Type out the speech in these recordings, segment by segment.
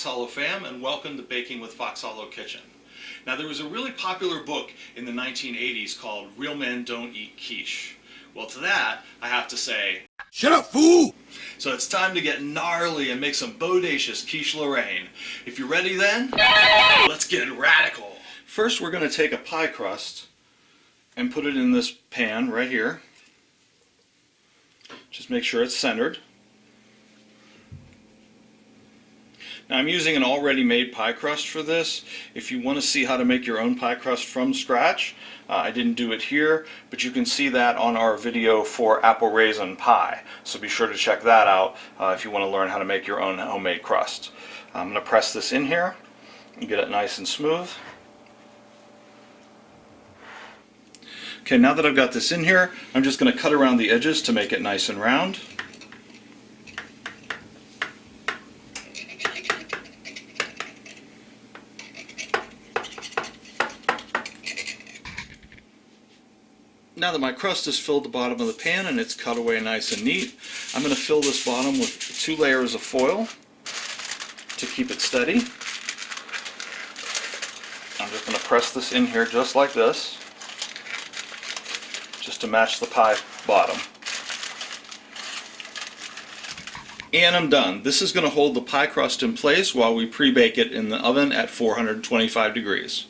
Hallow fam, and welcome to Baking with Fox Hollow Kitchen. Now, there was a really popular book in the 1980s called Real Men Don't Eat Quiche. Well, to that, I have to say, shut up, fool! So it's time to get gnarly and make some bodacious Quiche Lorraine. If you're ready then, let's get radical. First, we're going to take a pie crust and put it in this pan right here. Just make sure it's centered. Now, I'm using an already made pie crust for this. If you want to see how to make your own pie crust from scratch, I didn't do it here, but you can see that on our video for apple raisin pie. So be sure to check that out if you want to learn how to make your own homemade crust. I'm going to press this in here and get it nice and smooth. Okay, now that I've got this in here, I'm just going to cut around the edges to make it nice and round. Now that my crust has filled the bottom of the pan and it's cut away nice and neat, I'm going to fill this bottom with 2 layers of foil to keep it steady. I'm just going to press this in here just like this, just to match the pie bottom. And I'm done. This is going to hold the pie crust in place while we pre-bake it in the oven at 425 degrees.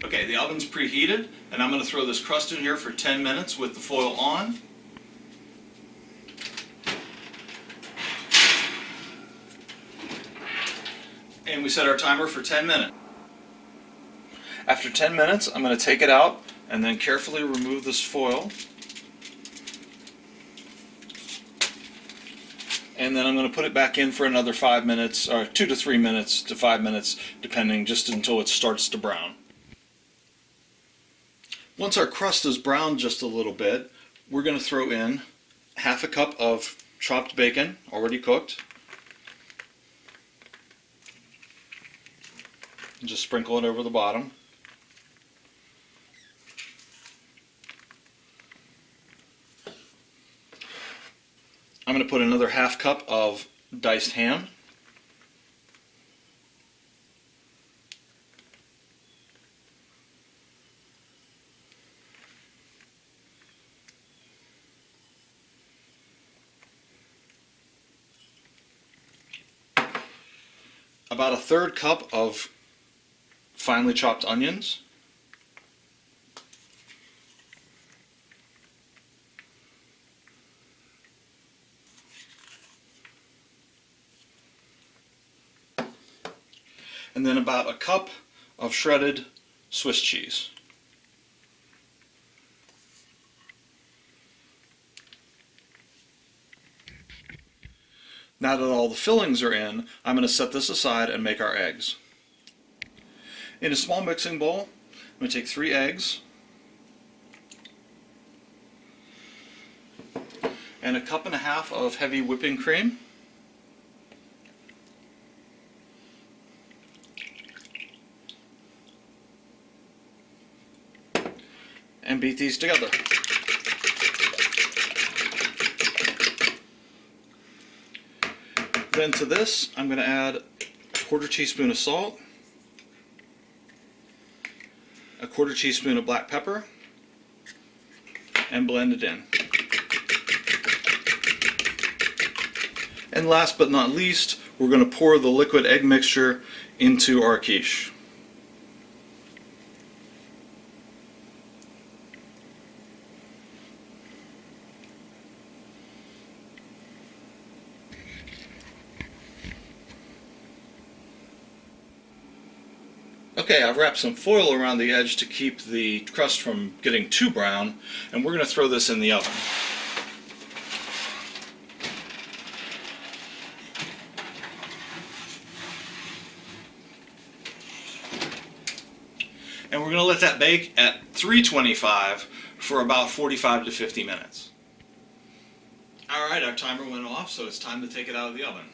Okay, the oven's preheated, and I'm going to throw this crust in here for 10 minutes with the foil on. And we set our timer for 10 minutes. After 10 minutes, I'm going to take it out and then carefully remove this foil. And then I'm going to put it back in for another 5 minutes, or 2 to 3 minutes to 5 minutes, depending, just until it starts to brown. Once our crust is browned just a little bit, we're going to throw in half a cup of chopped bacon, already cooked. And just sprinkle it over the bottom. I'm going to put another half cup of diced ham. About a 1/3 cup of finely chopped onions. And then about a cup of shredded Swiss cheese. Now that all the fillings are in, I'm going to set this aside and make our eggs. In a small mixing bowl, I'm going to take 3 eggs and a 1.5 cups of heavy whipping cream. And beat these together. Then to this, I'm going to add a 1/4 teaspoon of salt, a 1/4 teaspoon of black pepper, and blend it in. And last but not least, we're going to pour the liquid egg mixture into our quiche. Okay, I've wrapped some foil around the edge to keep the crust from getting too brown, and we're going to throw this in the oven. And we're going to let that bake at 325 for about 45 to 50 minutes. Alright, our timer went off, so it's time to take it out of the oven.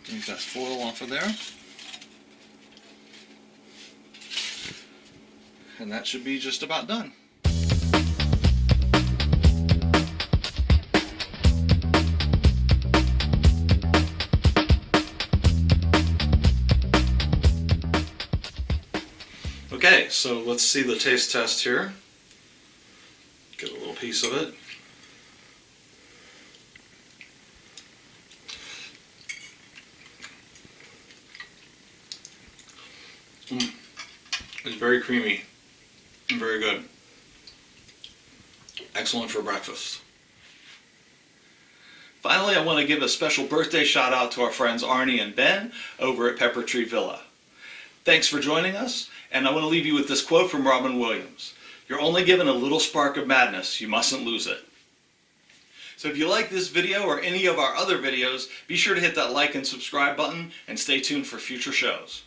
Look at that. that foil off of there. And that should be just about done. Okay, so let's see the taste test here. Get a little piece of it. It's very creamy and very good. Excellent for breakfast. Finally, I want to give a special birthday shout out to our friends Arnie and Ben over at Pepper Tree Villa. Thanks for joining us, and I want to leave you with this quote from Robin Williams. You're only given a little spark of madness, you mustn't lose it. So if you like this video or any of our other videos, be sure to hit that like and subscribe button and stay tuned for future shows.